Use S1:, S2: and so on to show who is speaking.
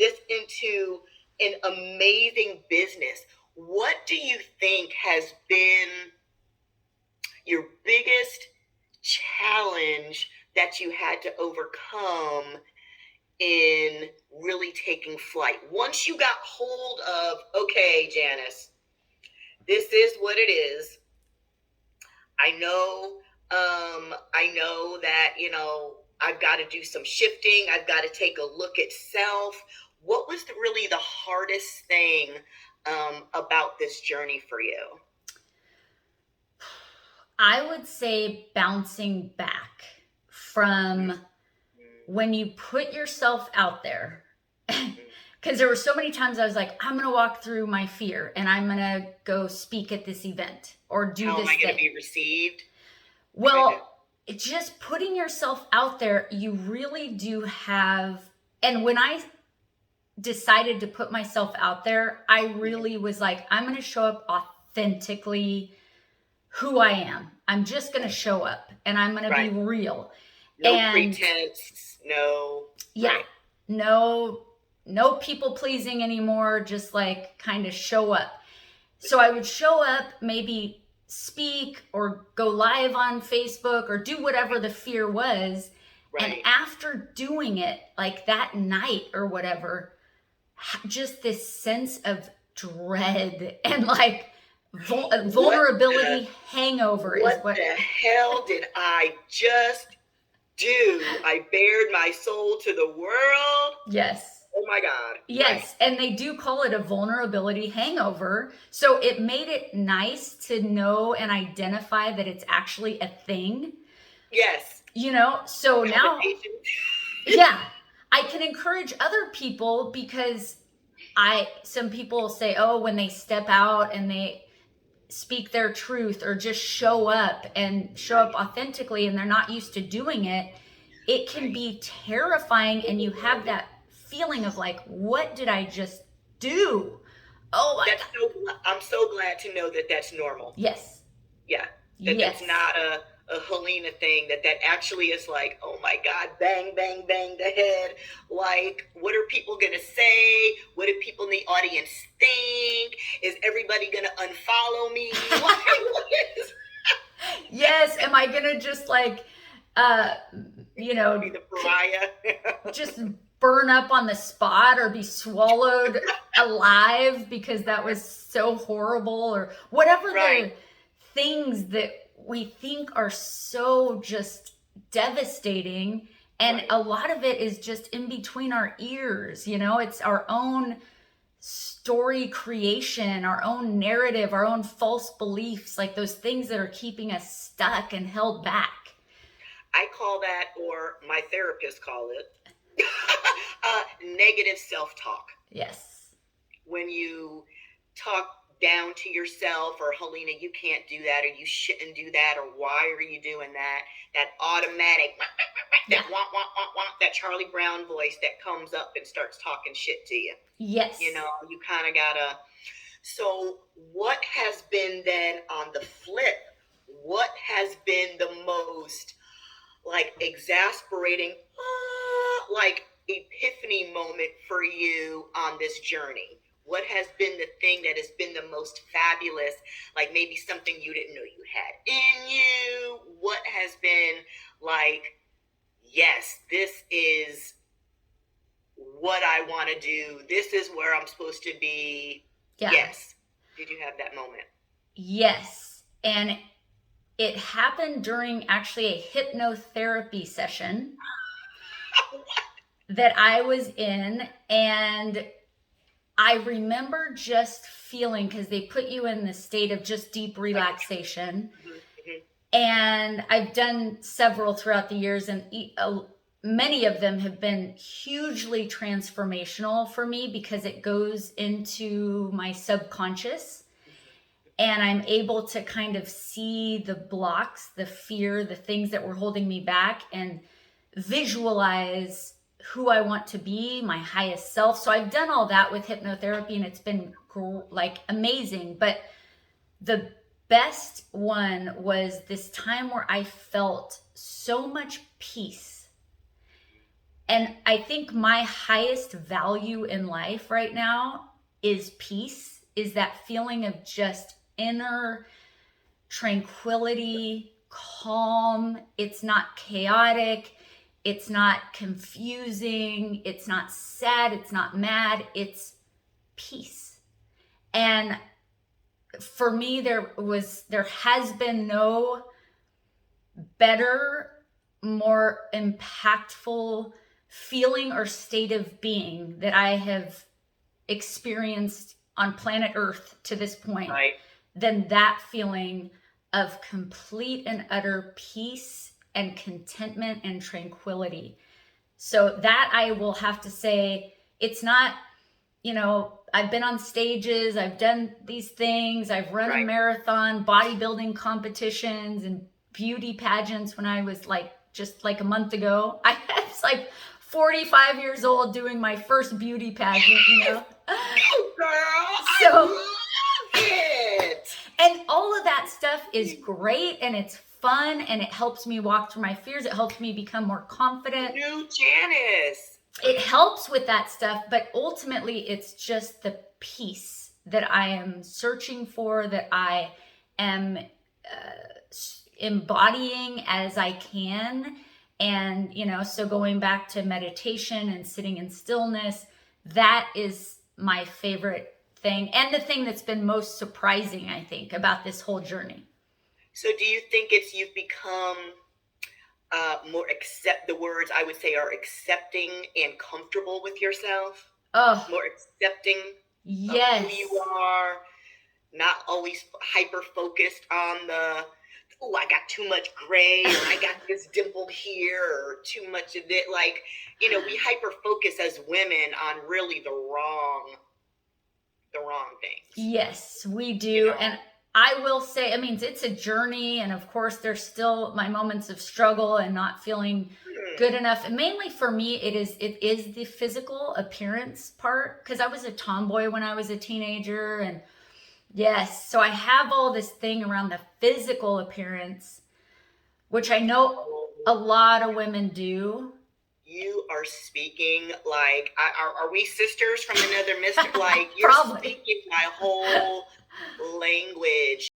S1: this into an amazing business. What do you think has been your biggest challenge that you had to overcome in really taking flight? Once you got hold of, okay, Janice, this is what it is. I know that, I've got to do some shifting. I've got to take a look at self. What was really the hardest thing about this journey for you?
S2: I would say bouncing back from when you put yourself out there. Because there were so many times I was like, I'm going to walk through my fear and I'm going to go speak at this event or do
S1: How
S2: this
S1: am I going
S2: thing.
S1: to be received?
S2: Well, it's just putting yourself out there, you really do have. And when I decided to put myself out there, I really was like, I'm going to show up authentically who I am. I'm just going to show up and I'm going to be real.
S1: No pretense, no.
S2: Yeah. Right. No people pleasing anymore, just like kind of show up. So I would show up, maybe speak or go live on Facebook or do whatever the fear was. Right. And after doing it, like that night or whatever, just this sense of dread and like vulnerability hangover is what
S1: the hell did I just do? I bared my soul to the world.
S2: Yes.
S1: Oh my God.
S2: Yes. Right. And they do call it a vulnerability hangover. So it made it nice to know and identify that it's actually a thing.
S1: Yes.
S2: So now, yeah, I can encourage other people because some people say, oh, when they step out and they speak their truth or just show up authentically and they're not used to doing it, it can be terrifying. And you have that feeling of like, what did I just do? Oh my
S1: God. I'm so glad to know that that's normal.
S2: Yes.
S1: Yeah. That's not a Helena thing, that actually is like, oh my God, bang, bang, bang the head. Like, what are people going to say? What do people in the audience think? Is everybody going to unfollow me?
S2: Yes. Am I going to just like,
S1: be the pariah?
S2: Just burn up on the spot or be swallowed alive because that was so horrible or whatever the things that we think are so just devastating. And a lot of it is just in between our ears. It's our own story creation, our own narrative, our own false beliefs, like those things that are keeping us stuck and held back.
S1: I call that, or my therapist call it, negative self-talk.
S2: Yes.
S1: When you talk down to yourself, or Helena, you can't do that, or you shouldn't do that, or why are you doing that? That automatic, that that Charlie Brown voice that comes up and starts talking shit to you.
S2: Yes.
S1: You kind of gotta. So what has been then on the flip? What has been the most like exasperating, like epiphany moment for you on this journey? What has been the thing that has been the most fabulous, like maybe something you didn't know you had in you? What has been like, yes, this is what I want to do. This is where I'm supposed to be. Yeah. Yes. Did you have that moment?
S2: Yes. And it happened during actually a hypnotherapy session that I was in. And I remember just feeling, because they put you in the state of just deep relaxation. Mm-hmm. And I've done several throughout the years, and many of them have been hugely transformational for me because it goes into my subconscious. And I'm able to kind of see the blocks, the fear, the things that were holding me back, and visualize who I want to be, my highest self. So I've done all that with hypnotherapy, and it's been like amazing. But the best one was this time where I felt so much peace And I think my highest value in life right now is peace, is that feeling of just inner tranquility, calm. It's not chaotic. It's not confusing. It's not sad. It's not mad. It's peace. And for me, there has been no better, more impactful feeling or state of being that I have experienced on planet Earth to this point
S1: Right.
S2: than that feeling of complete and utter peace and contentment and tranquility. So that I will have to say, it's not, I've been on stages, I've done these things, I've run a
S1: Right.
S2: marathon, bodybuilding competitions, and beauty pageants when I was just like a month ago. I was like 45 years old doing my first beauty pageant.
S1: Oh, girl,
S2: So-
S1: I love it.
S2: And all of that stuff is great, and it's fun, and it helps me walk through my fears. It helps me become more confident.
S1: New Janice.
S2: It helps with that stuff, but ultimately it's just the peace that I am searching for, that I am embodying as I can. And, so going back to meditation and sitting in stillness, that is my favorite thing, and the thing that's been most surprising, I think, about this whole journey.
S1: So do you think you've become more the words I would say are accepting and comfortable with yourself?
S2: Oh,
S1: More accepting
S2: yes.
S1: of who you are, not always hyper focused on oh, I got too much gray, or I got this dimple here, or too much of it. Like, we hyper focus as women on really the wrong things.
S2: Yes, we do. And I will say, it's a journey. And of course, there's still my moments of struggle and not feeling good enough. And mainly for me, it is the physical appearance part, because I was a tomboy when I was a teenager. And yes, so I have all this thing around the physical appearance, which I know a lot of women do.
S1: You are speaking like, are we sisters from another mister? Like, you're
S2: Probably.
S1: speaking my whole language.